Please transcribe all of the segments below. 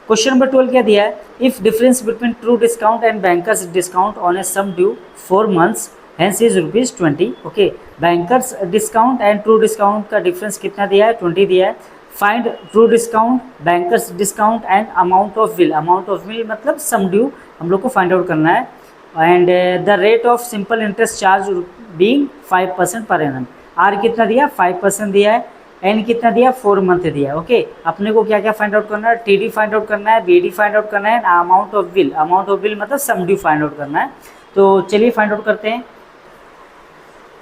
Question number 12 क्या दिया है, if difference between true discount and banker's discount on a sum due 4 months hence is ₹20। Okay, banker's discount and true discount का difference कितना दिया है, 20 दिया है। Find true discount, banker's discount and amount of bill. Amount of bill मतलब sum due हम लोग को फाइंड आउट करना है। And the rate of simple interest charge being 5% per annum. Are कितना दिया, 5% दिया है। एन कितना दिया, 4 मंथ दिया है। ओके, अपने को क्या क्या फाइंड आउट करना है, टीडी फाइंड आउट करना है, बीडी फाइंड आउट करना है, amount of bill. Amount of bill मतलब सम ड्यू फाइंड आउट करना है। तो चलिए फाइंड आउट करते हैं।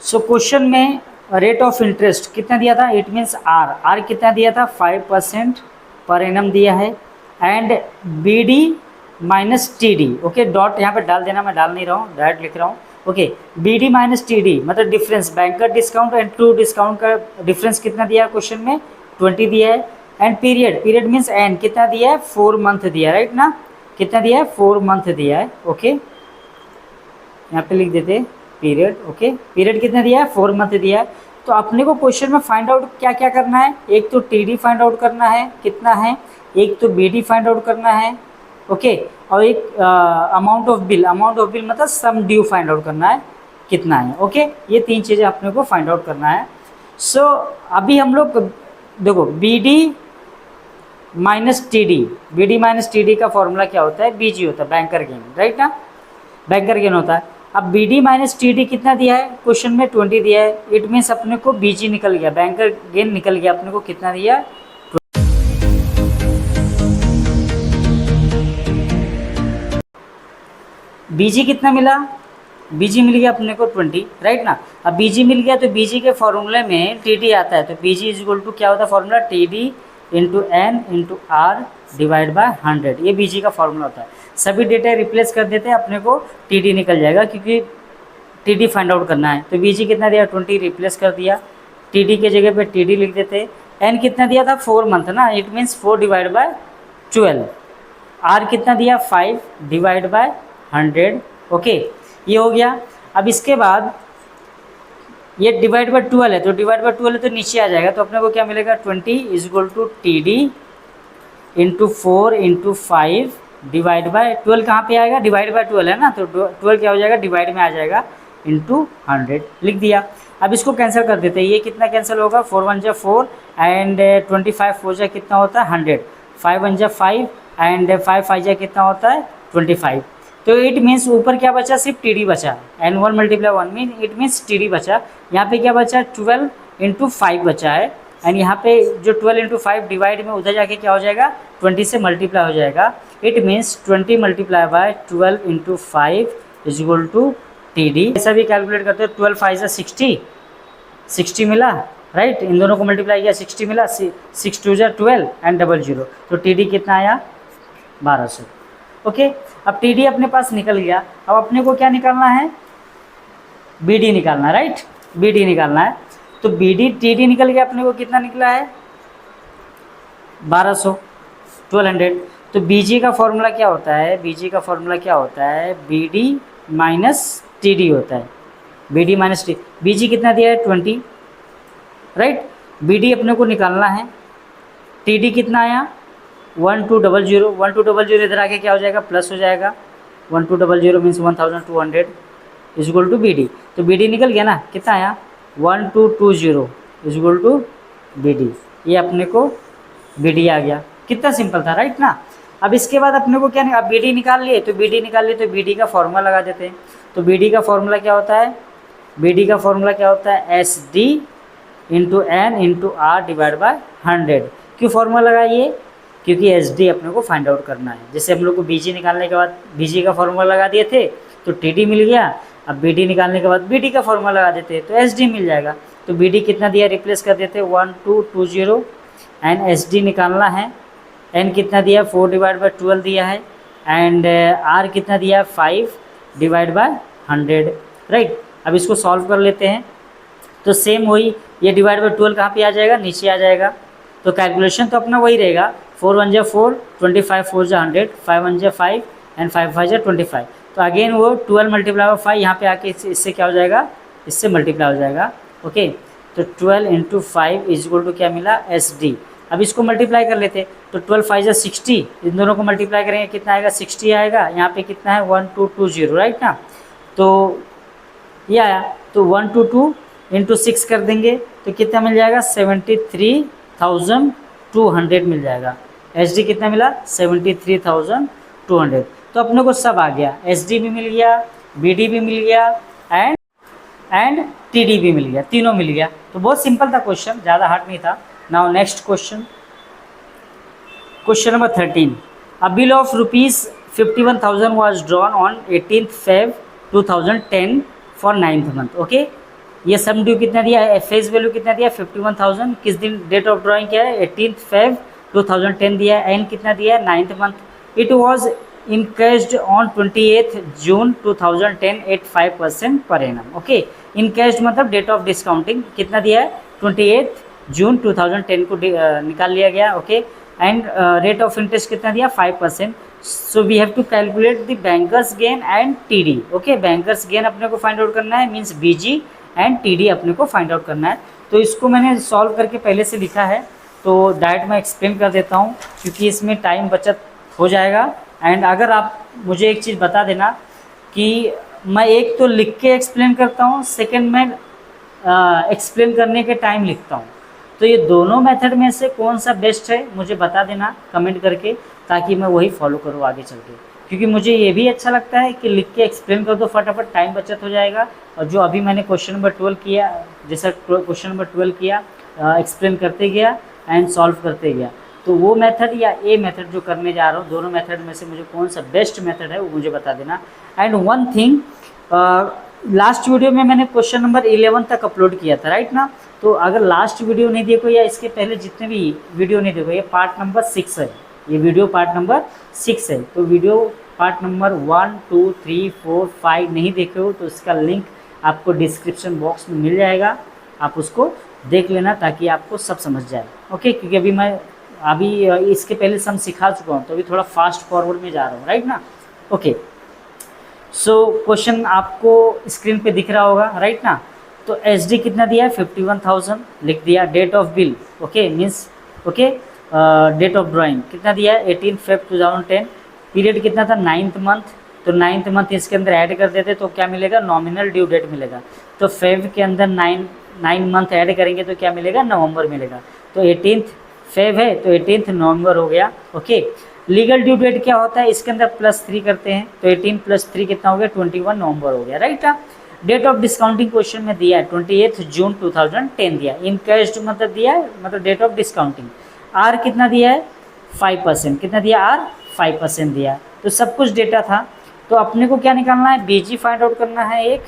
सो क्वेश्चन में रेट ऑफ इंटरेस्ट कितना दिया था, इट मीन्स आर कितना दिया था, 5% पर एनम दिया है। And B D minus T D. Okay, dot यहाँ पे डाल देना, मैं डाल नहीं रहा हूँ, डायरेक्ट लिख रहा हूँ। Okay, B D minus T D मतलब difference, banker discount and true discount का डिफरेंस कितना दिया है क्वेश्चन में, 20 दिया है। And period, period means N कितना दिया है, 4 मंथ दिया है, राइट ना, कितना दिया है, 4 मंथ दिया है। ओके, यहाँ पे लिख देते पीरियड। ओके, पीरियड कितना दिया है, 4 मंथ दिया है। तो अपने को क्वेश्चन में फाइंड आउट क्या क्या करना है, एक तो टी डी फाइंड आउट करना है कितना है, एक तो बी डी फाइंड आउट करना है। ओके, और एक amount of bill, amount of bill मतलब सम ड्यू फाइंड आउट करना है कितना है। ओके, ये 3 चीज़ें अपने को फाइंड आउट करना है। सो अभी हम लोग देखो B D minus T D, B D minus T D का फॉर्मूला क्या होता है, बी जी होता है, बैंकर गेन, राइट ना, बैंकर गेन होता है। अब B D minus T D कितना दिया है क्वेश्चन में, 20 दिया है। इट मीन्स अपने को बी जी निकल गया, बैंकर गेन निकल गया, अपने को कितना दिया, बीजी कितना मिला, बीजी मिल गया अपने को 20, राइट ना। अब बीजी मिल गया तो बीजी के फॉर्मूले में टीडी आता है, तो बीजी इज इक्वल टू क्या होता है formula, TD into N into R divide by 100, ये बीजी का फॉर्मूला होता है। सभी डेटा रिप्लेस कर देते हैं, अपने को टीडी निकल जाएगा क्योंकि टीडी फाइंड आउट करना है। तो बीजी कितना दिया, 20 रिप्लेस कर दिया, टीडी के जगह पे टीडी लिख देते। एन कितना दिया था, 4 मंथ ना, it means 4 divide by 12। R कितना दिया, 5 डिवाइड बाय 100। ओके, ये हो गया। अब इसके बाद ये डिवाइड बाय 12 है, तो डिवाइड बाय 12 है तो नीचे आ जाएगा, तो अपने को क्या मिलेगा, 20 is equal to T D into 4 into 5 divide by 12। कहाँ पे आएगा, डिवाइड बाय 12 है ना, तो 12 क्या हो जाएगा, डिवाइड में आ जाएगा, इंटू 100 लिख दिया। अब इसको कैंसिल कर देते हैं, ये कितना कैंसिल होगा, 4 1 जा 4 एंड 25 4 जा कितना होता है 100, 5 1 जा 5 एंड 5 5 जा कितना होता है 25। तो इट मीन्स ऊपर क्या बचा, सिर्फ टी डी बचा, and 1 multiply 1 mean it means T D बचा। यहाँ पे क्या बचा, 12 इंटू 5 बचा है, एंड यहाँ पे जो 12 इंटू 5 डिवाइड में उधर जाके क्या हो जाएगा, 20 से मल्टीप्लाई हो जाएगा। It means 20 multiply by 12 into 5 is equal to T D. ऐसा भी कैलकुलेट करते हो, 12 5 से 60 मिला, राइट, इन दोनों को मल्टीप्लाई किया 60 मिला, 6 2 जा 12 एंड 00, तो टी डी कितना आया, 1200। ओके, अब टी डी अपने पास निकल गया। अब अपने को क्या निकालना है, बी डी निकालना है, राइट, बी डी निकालना है। तो बी डी टी डी निकल गया, अपने को कितना निकला है, 1200। तो बी जी का फॉर्मूला क्या होता है, बी जी का फॉर्मूला क्या होता है, B D minus T D होता है, B D minus T. B G कितना दिया है, 20, राइट। बी डी अपने को निकालना है, टी डी कितना आया, 1200, 1200 इधर आके क्या हो जाएगा, प्लस हो जाएगा, 1200 means 1200 is equal to B D. तो बी डी निकल गया ना, कितना आया, 1220 is equal to B D. ये अपने को बी डी आ गया, कितना सिंपल था, राइट ना। अब इसके बाद अपने को क्या, अब बी डी निकाल लिए, तो बी डी निकाल लिए, तो बी डी का फॉर्मूला लगा देते हैं। तो बी डी का फॉर्मूला क्या होता है, बी डी का फॉर्मूला क्या होता है, S D into N into R divide by 100। क्यों फॉर्मूला लगाइए, क्योंकि एस डी अपने को फाइंड आउट करना है। जैसे हम लोग को बी जी निकालने के बाद बी जी का फॉर्मूला लगा दिए थे, तो टी डी मिल गया। अब बी डी निकालने के बाद बी डी का फॉर्मूला लगा देते तो एस डी मिल जाएगा। तो बी डी कितना दिया, रिप्लेस कर देते 1220 एंड एस डी निकालना है। एन कितना दिया, 4 डिवाइड बाय 12 दिया है, एंड आर कितना दिया, 5 डिवाइड बाय 100, राइट। अब इसको सॉल्व कर लेते हैं, तो सेम वही, ये डिवाइड बाय 12 कहाँ पे आ जाएगा, नीचे आ जाएगा। तो कैलकुलेशन तो अपना वही रहेगा, 4 1 जा 4, 25 4 जा 100, 5 1 जा 5 एंड 5 5 जा 25। तो अगेन वो 12 मल्टीप्लाई बाय 5 यहाँ पे आके इससे क्या हो जाएगा, इससे मल्टीप्लाई हो जाएगा। ओके, तो 12 इंटू 5 इज इक्वल टू क्या मिला, एस डी। अब इसको मल्टीप्लाई कर लेते, तो 12 5 जा 60, इन दोनों को मल्टीप्लाई करेंगे कितना आएगा 60 आएगा, यहाँ पे कितना है 1220, राइट ना। तो ये आया, तो 122 इंटू 6 कर देंगे तो कितना मिल जाएगा 73,200 मिल जाएगा। एच डी कितना मिला 73,200। तो अपने को सब आ गया, एच डी भी मिल गया, बी डी भी मिल गया एंड टी डी भी मिल गया, तीनों मिल गया। तो बहुत सिंपल था क्वेश्चन, ज़्यादा हार्ड नहीं था। Now next question, question number 13। A bill of ₹51,000 was drawn on 18th Feb 2010 for 9th month. Okay, ये सम ड्यू कितना दिया है, फेस वैल्यू कितना दिया 51,000, किस दिन डेट ऑफ ड्राइंग क्या है 18th Feb 2010 दिया है, एंड कितना दिया है 9th month. It was encashed on 28th June 2010 at 5% per annum. Okay, इनकैश्ड मतलब डेट ऑफ डिस्काउंटिंग कितना दिया है 28th June 2010 को निकाल लिया गया। Okay, and rate of interest कितना दिया 5%। So we have to calculate the bankers gain and TD. Okay, bankers gain अपने को फाइंड आउट करना है, मींस बीजी, एंड टीडी अपने को फाइंड आउट करना है। तो इसको मैंने सॉल्व करके पहले से लिखा है, तो डायरेक्ट मैं एक्सप्लेन कर देता हूँ क्योंकि इसमें टाइम बचत हो जाएगा। एंड अगर आप मुझे एक चीज़ बता देना कि मैं एक तो लिख के एक्सप्लेन करता हूँ, सेकेंड में एक्सप्लेन करने के टाइम लिखता हूँ, तो ये दोनों मेथड में से कौन सा बेस्ट है मुझे बता देना कमेंट करके, ताकि मैं वही फॉलो करूँ आगे चल के। क्योंकि मुझे ये भी अच्छा लगता है कि लिख के एक्सप्लेन कर दो फटाफट, टाइम बचत हो जाएगा। और जो अभी मैंने क्वेश्चन नंबर 12 किया, जैसा क्वेश्चन नंबर 12 किया, एक्सप्लेन करते गया एंड सॉल्व करते गया, तो वो मेथड या ए मेथड जो करने जा रहा हूँ, दोनों मेथड में से मुझे कौन सा बेस्ट मेथड है वो मुझे बता देना। And one thing, last video में मैंने क्वेश्चन नंबर 11 तक अपलोड किया था, राइट ना। तो अगर लास्ट वीडियो नहीं देखो या इसके पहले जितने भी वीडियो नहीं देखो, ये पार्ट नंबर 6 है, ये वीडियो पार्ट नंबर 6 है। तो वीडियो पार्ट नंबर 1 2 3 4 5 नहीं देखे हो तो इसका लिंक आपको डिस्क्रिप्शन बॉक्स में मिल जाएगा, आप उसको देख लेना ताकि आपको सब समझ जाए। ओके, क्योंकि अभी इसके पहले सम सिखा चुका हूँ, तो अभी थोड़ा फास्ट फॉरवर्ड में जा रहा हूँ, राइट ना। ओके, सो क्वेश्चन आपको स्क्रीन पे दिख रहा होगा, राइट ना। तो एच डी कितना दिया है 51,000 लिख दिया, date of bill, okay means okay, date of drawing कितना दिया है 18 Feb 2010, पीरियड कितना था 9th मंथ, तो 9th मंथ इसके अंदर ऐड कर देते तो क्या मिलेगा नॉमिनल ड्यू डेट मिलेगा। तो फेब के अंदर 9 मंथ ऐड करेंगे तो क्या मिलेगा नवंबर मिलेगा। तो 18th फेब है तो 18th नवंबर हो गया। ओके, लीगल ड्यू डेट क्या होता है, इसके अंदर +3 करते हैं, तो 18 + 3 कितना हो गया 21 नवंबर हो गया, right. Date of discounting question में दिया है 28th June 2010 दिया, इनकैश्ड मतलब दिया है, मतलब डेट ऑफ डिस्काउंटिंग। आर कितना दिया है 5%, कितना दिया आर 5% दिया। तो सब कुछ डेटा था, तो अपने को क्या निकालना है बीजी फाइंड आउट करना है,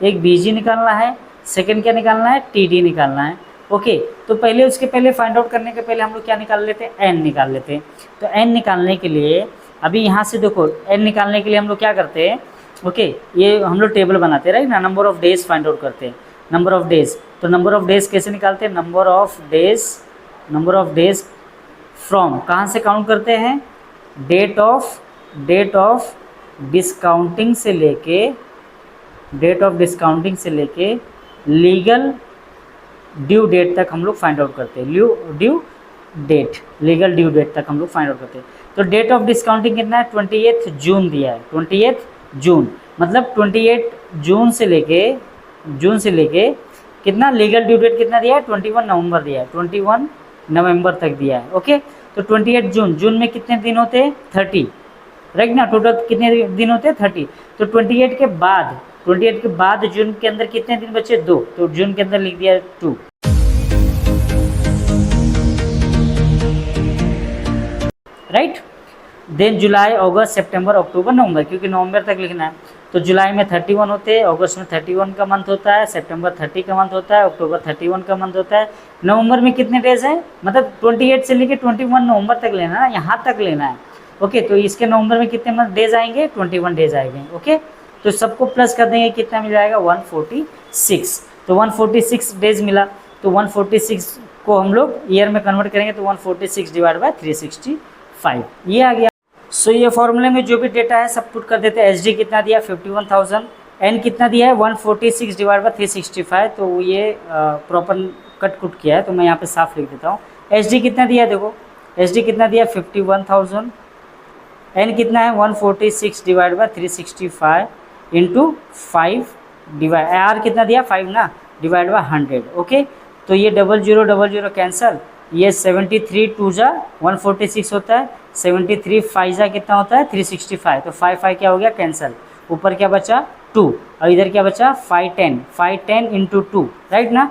एक बीजी निकालना है, सेकंड क्या निकालना है टीडी निकालना है। ओके, तो पहले उसके पहले फाइंड आउट करने के पहले हम लोग क्या निकाल लेते हैं एन निकाल लेते हैं। तो एन निकालने के लिए अभी यहाँ से देखो, एन निकालने के लिए हम लोग क्या करते हैं, ओके ये हम लोग टेबल बनाते हैं, राइट ना, number of days find out करते हैं, नंबर ऑफ डेज। तो नंबर ऑफ डेज कैसे निकालते हैं, नंबर ऑफ डेज फ्रॉम कहाँ से काउंट करते हैं, डेट ऑफ डिस्काउंटिंग से लेके लीगल ड्यू डेट तक हम लोग फाइंड आउट करते हैं, लीगल ड्यू डेट तक हम लोग फाइंड आउट करते हैं। तो डेट ऑफ डिस्काउंटिंग कितना है 28th जून दिया है, 28th जून मतलब 28 जून से लेके कितना लीगल ड्यू डेट कितना दिया है 21 नवंबर दिया है, 21 नवंबर तक दिया है। ओके, तो 28 जून में कितने दिन होते हैं 30, राइट ना, टोटल कितने दिन होते हैं 30। तो 28 के बाद जून के अंदर कितने दिन बचे 2, तो जून के अंदर लिख दिया 2। राइट, देन जुलाई अगस्त सितंबर अक्टूबर नवंबर, क्योंकि नवंबर तक लिखना है। तो जुलाई में 31 होते हैं, अगस्त में 31 का मंथ होता है, सितंबर 30 का मंथ होता है, अक्टूबर 31 का मंथ होता है। नवंबर में कितने डेज हैं, मतलब 28 से लेके 21 नवंबर तक लेना है, यहाँ तक लेना है। ओके, तो इसके नवंबर में कितने डेज आएंगे 21 डेज आएंगे। ओके, तो सबको प्लस कर देंगे, कितना मिल जाएगा 146। तो 146 डेज मिला, तो 146 को हम लोग ईयर में कन्वर्ट करेंगे तो 146 डिवाइड बाय 365 ये आ गया। सो ये फॉर्मूले में जो भी डेटा है सब पुट कर देते हैं। एच डी कितना दिया 51,000, एन कितना दिया है 146 डिवाइड बाय 365, तो ये प्रॉपर कट कुट किया है तो मैं यहाँ पे साफ लिख देता हूँ। एच डी कितना दिया, देखो एच डी कितना दिया 51,000, एन कितना है 146 divide by 365 into 5 divide, R कितना दिया 5 ना, डिवाइड बाय 100। ओके, तो ये 00 कैंसल, ये 73 टू जा 146 होता है, 73 5 जा कितना होता है 365, तो 5 क्या हो गया कैंसल, ऊपर क्या बचा 2, और इधर क्या बचा 510 इंटू 2, राइट ना,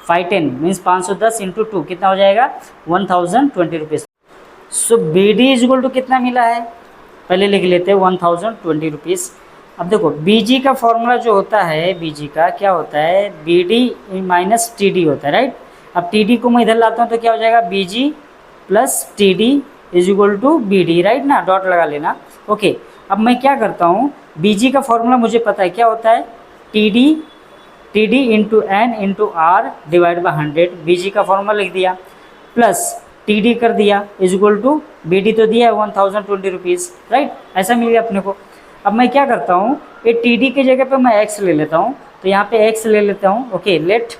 510 मीन्स 510 इंटू 2 कितना हो जाएगा 1020 rupees. So B D is equal to कितना मिला है, पहले लिख लेते हैं 1020 रुपीज़। अब देखो बीजी का फॉर्मूला जो होता है, बीजी का क्या होता है, B D minus T D होता है, राइट। अब टी डी को मैं इधर लाता हूँ तो क्या हो जाएगा BG plus T D is equal to B D, right ना, डॉट लगा लेना। ओके, अब मैं क्या करता हूँ, बीजी का फॉर्मूला मुझे पता है क्या होता है, T D into N into R divide by 100, BG का फॉर्मूला लिख दिया, प्लस टी डी कर दिया is equal to B D तो दिया है 1020 रुपीज़, राइट, ऐसा मिल गया अपने को। अब मैं क्या करता हूँ, ये टी डी की जगह पे मैं एक्स ले लेता हूँ, तो यहाँ पे एक्स ले लेता हूँ। ओके, लेट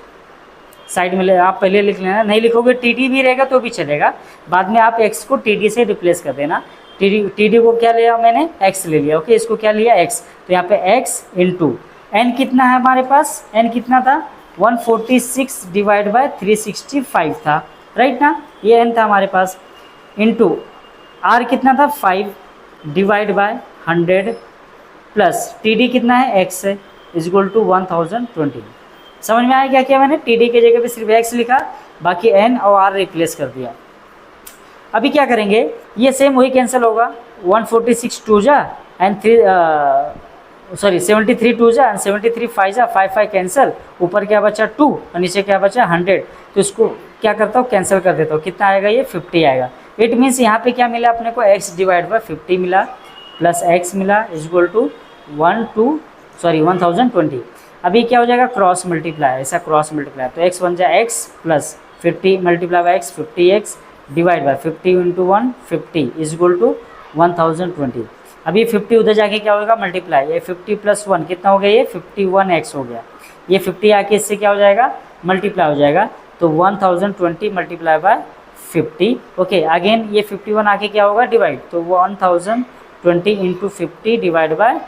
साइड में ले, आप पहले लिख लेना, नहीं लिखोगे टी डी भी रहेगा तो भी चलेगा, बाद में आप एक्स को टी डी से रिप्लेस कर देना। टी डी को क्या लिया मैंने, एक्स ले लिया। ओके, इसको क्या लिया एक्स, तो यहाँ पे एक्स इंटू एन कितना है हमारे पास, एन कितना था 146 डिवाइड बाय 365 था, राइट ना, ये एन था हमारे पास, इंटू आर कितना था 5 divide by 100 plus T D कितना है एक्स है इज इक्वल टू 1020। समझ में आया क्या किया मैंने, टी डी के जगह पे सिर्फ एक्स लिखा, बाकी एन और आर रिप्लेस कर दिया। अभी क्या करेंगे, ये सेम वही कैंसिल होगा, 146 टू जा एंड 73 टू जा एंड 73 5 जा, 5 कैंसिल, ऊपर क्या बचा 2 और नीचे क्या बचा 100, तो इसको क्या करता हूँ कैंसिल कर देता हूँ, कितना आएगा ये 50 आएगा। इट मीन्स यहाँ पे क्या मिला अपने को, x डिवाइड बाई 50 मिला प्लस x मिला इज इक्वल टू 1020। अभी क्या हो जाएगा क्रॉस मल्टीप्लाई, ऐसा क्रॉस मल्टीप्लाई, तो x बन जाए x plus 50 multiply by x 50x divide by 50 into 1 50 is equal to 1020। अभी 50 उधर जाके क्या होगा मल्टीप्लाई, ये 50 प्लस 1 कितना हो गया, ये 51x हो गया, ये 50 आके इससे क्या हो जाएगा मल्टीप्लाई हो जाएगा, तो 1020 मल्टीप्लाई बाय 50। ओके, अगेन ये 51 आके क्या होगा डिवाइड, तो 1020 इंटू 50 डिवाइड बाय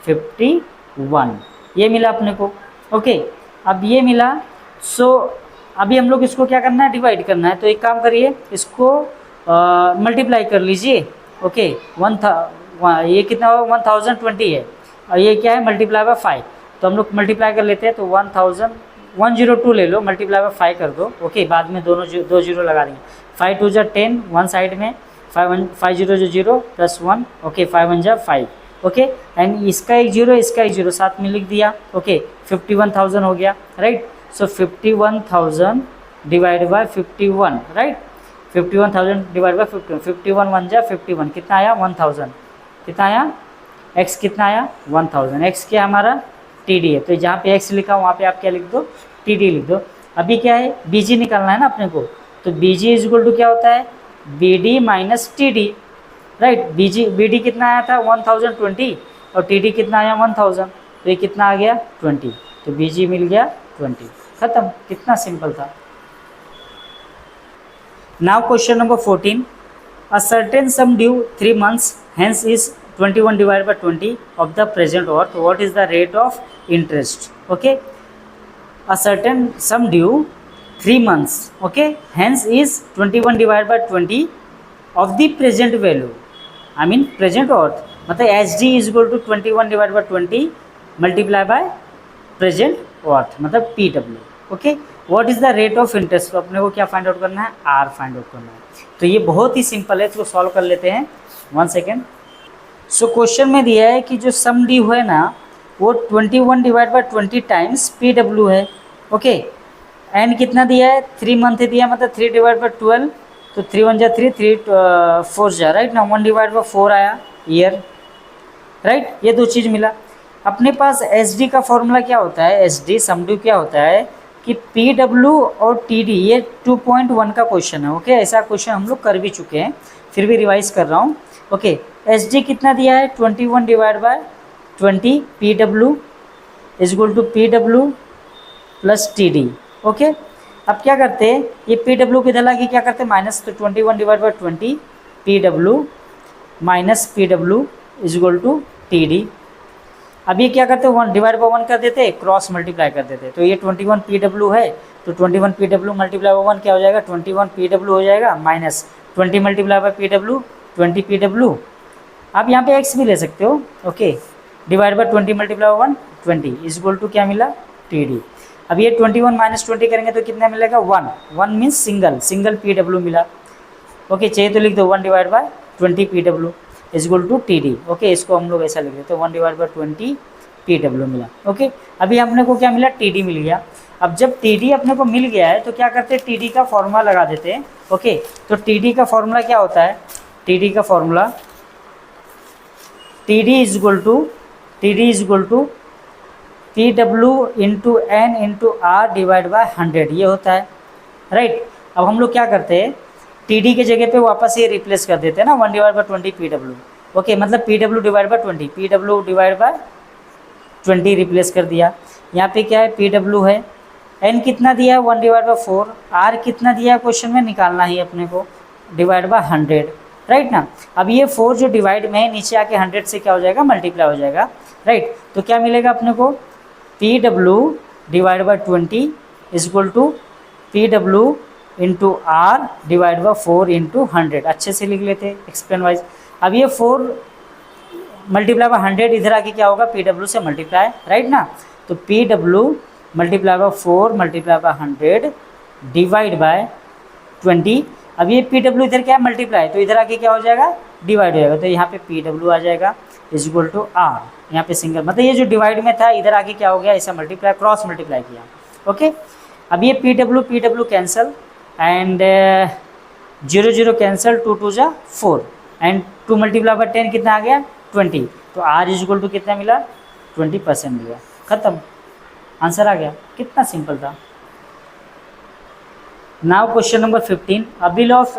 51, ये मिला अपने को। ओके, अब ये मिला, सो अभी हम लोग इसको क्या करना है डिवाइड करना है, तो एक काम करिए इसको मल्टीप्लाई कर लीजिए। ओके, ये कितना होगा 1020 है और ये क्या है मल्टीप्लाई बाय 5, तो हम लोग मल्टीप्लाई कर लेते हैं, तो 102 ले लो, मल्टीप्लाई बाय 5 कर दो। ओके, बाद में दो जीरो लगा देंगे, 5 2 जा 10 वन साइड में, 5 0 जो 0 प्लस 1, ओके 5 1 जा 5। ओके, एंड इसका एक जीरो इसका एक जीरो साथ में लिख दिया। ओके, 51,000 हो गया, right, so 51,000 divide by 51, right, 51,000 divide by 51 1 जा 51, कितना आया 1000, कितना आया x कितना आया 1000, x क्या हमारा टी डी है, तो जहाँ पे x लिखा वहाँ पे आप क्या लिख दो टी डी लिख दो। अभी क्या है बी जी निकालना है ना अपने को, तो B G is equal to क्या होता है B D minus T D, right, B D कितना आया था 1020 और टी डी कितना आया 1000, तो ये कितना आ गया 20, तो बी जी मिल गया 20, खत्म, कितना सिंपल था। Now question number 14, a certain sum due 3 months hence is 21 divided by 20 of the present worth, what is the rate of interest? Okay, a certain sum due 3 months, okay, hence is 21 divided by 20 of the present value, I mean present worth, मतलब HD is equal to 21 divided by 20 multiply by present worth, मतलब PW। Okay, what is the rate of interest, तो अपने को क्या find out करना है R find out करना है, तो ये बहुत ही सिंपल है, इसको सॉल्व कर लेते हैं 1 सेकेंड। सो क्वेश्चन में दिया है कि जो सम डी है ना वो 21 डिवाइड बाई 20 टाइम्स PW है। ओके, एंड कितना दिया है 3 मंथ दिया, मतलब 3 डिवाइड बाई 12, तो 3 1 जा 3 3 4 जा, राइट ना, 1 डिवाइड बाई 4 आया ईयर, राइट, ये दो चीज़ मिला। अपने पास एस डी का फॉर्मूला क्या होता है, एस डी सम डी क्या होता है कि पी डब्ल्यू और टी डी, ये 2.1 का क्वेश्चन है। ओके, ऐसा क्वेश्चन हम लोग कर भी चुके हैं, फिर भी रिवाइज कर रहा हूँ। ओके, एस डी कितना दिया है 21 divide by 20 P W is equal to P W plus T D. Okay, अब क्या करते हैं, ये पी डब्ल्यू किधर लाके क्या करते हैं माइनस, तो 21 divide by 20 P W minus P W is equal to T D. अब ये क्या करते हैं 1 डिवाइड बाई 1 कर देते हैं, क्रॉस मल्टीप्लाई कर देते हैं। तो ये 21 पी डब्ल्यू है, तो 21 पी डब्ल्यू मल्टीप्लाई बाई 1 क्या हो जाएगा 21 पी डब्ल्यू हो जाएगा, minus 20 multiply by P W 20 P W. आप यहाँ पे एक्स भी ले सकते हो, okay, divide by 20 multiply by 1 20 is equal to क्या मिला टी डी। अब ये 21 माइनस 20 करेंगे तो कितना मिलेगा 1 मीन्स सिंगल पी डब्ल्यू मिला, ओके, चाहिए तो लिख दो 1 divide by 20 P W is equal to T D, okay, इसको हम लोग ऐसा लिख देते हैं 1 डिवाइड बाई 20 पी डब्ल्यू मिला, ओके। अभी अपने को क्या मिला टी डी मिल गया। अब जब टी डी अपने को मिल गया है तो क्या करते हैं टी डी का फॉर्मूला लगा देते हैं, ओके। तो टी डी का फॉर्मूला क्या होता है, टी डी का formula T D is equal to P W into N into R divide by 100 ये होता है, राइट। अब हम लोग क्या करते हैं टी डी के जगह पे वापस ये रिप्लेस कर देते हैं ना 1 divide by 20 P W, okay, मतलब P W divide by 20 P W divide by 20 replace कर दिया। यहाँ पे क्या है पी डब्ल्यू है, एन कितना दिया है 1 डिवाइड बाई 4, आर कितना दिया है क्वेश्चन में निकालना ही अपने को डिवाइड बाई 100, राइट ना। अब ये 4 जो डिवाइड में है नीचे आके 100 से क्या हो जाएगा मल्टीप्लाई हो जाएगा, राइट। तो क्या मिलेगा अपने को P W divide by 20 is equal to P W into R divide by 4 into 100, अच्छे से लिख लेते एक्सप्लेन वाइज। अब ये 4 मल्टीप्लाई बाई 100 इधर आके क्या होगा पी डब्ल्यू से मल्टीप्लाई, राइट ना। तो P W multiply by 4 multiply by 100 divide by 20। अब ये पी डब्ल्यू इधर क्या है मल्टीप्लाई, तो इधर आके क्या हो जाएगा डिवाइड हो जाएगा, तो यहाँ पे पी डब्ल्यू आ जाएगा इज इक्वल टू आर, यहाँ पे सिंगल मतलब ये जो डिवाइड में था इधर आके क्या हो गया ऐसा मल्टीप्लाई क्रॉस मल्टीप्लाई किया, ओके। अब ये P W cancel and 0 0 cancel 2 2 जा 4 एंड 2 मल्टीप्लाई बाई 10 कितना आ गया 20, तो आर इज इक्वल टू कितना मिला 20% मिल गया, खत्म, आंसर आ गया, कितना सिंपल था। Now question number 15, a bill of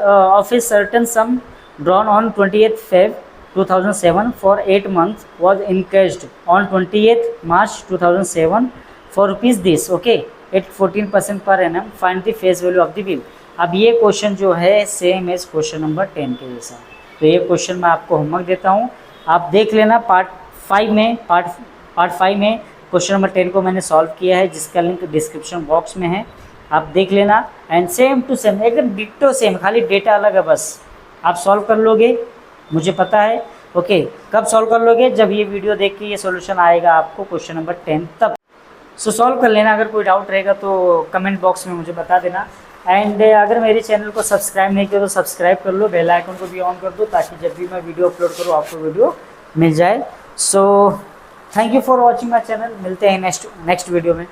a certain sum drawn on 28th Feb 2007 for 8 months was encashed on 28th March 2007 for rupees this, okay, at 14% per annum, find the face value of the bill। अब ये question जो है same as question number 10 के जैसा, तो ये question मैं आपको होमवर्क देता हूँ, आप देख लेना। पार्ट 5 में क्वेश्चन नंबर 10 को मैंने सॉल्व किया है, जिसका लिंक डिस्क्रिप्शन बॉक्स में है, आप देख लेना। एंड सेम टू सेम एकदम डिट्टो सेम, खाली डेटा अलग है, बस आप सॉल्व कर लोगे, मुझे पता है, ओके। कब सॉल्व कर लोगे, जब ये वीडियो देख के ये सॉल्यूशन आएगा आपको क्वेश्चन नंबर 10 तब। सो सॉल्व कर लेना, अगर कोई डाउट रहेगा तो कमेंट बॉक्स में मुझे बता देना। एंड अगर मेरे चैनल को सब्सक्राइब नहीं किया तो सब्सक्राइब कर लो, बेल आइकन को भी ऑन कर दो, ताकि जब भी मैं वीडियो अपलोड करूँ आपको वीडियो मिल जाए। So thank you for watching my channel, मिलते हैं नेक्स्ट वीडियो में।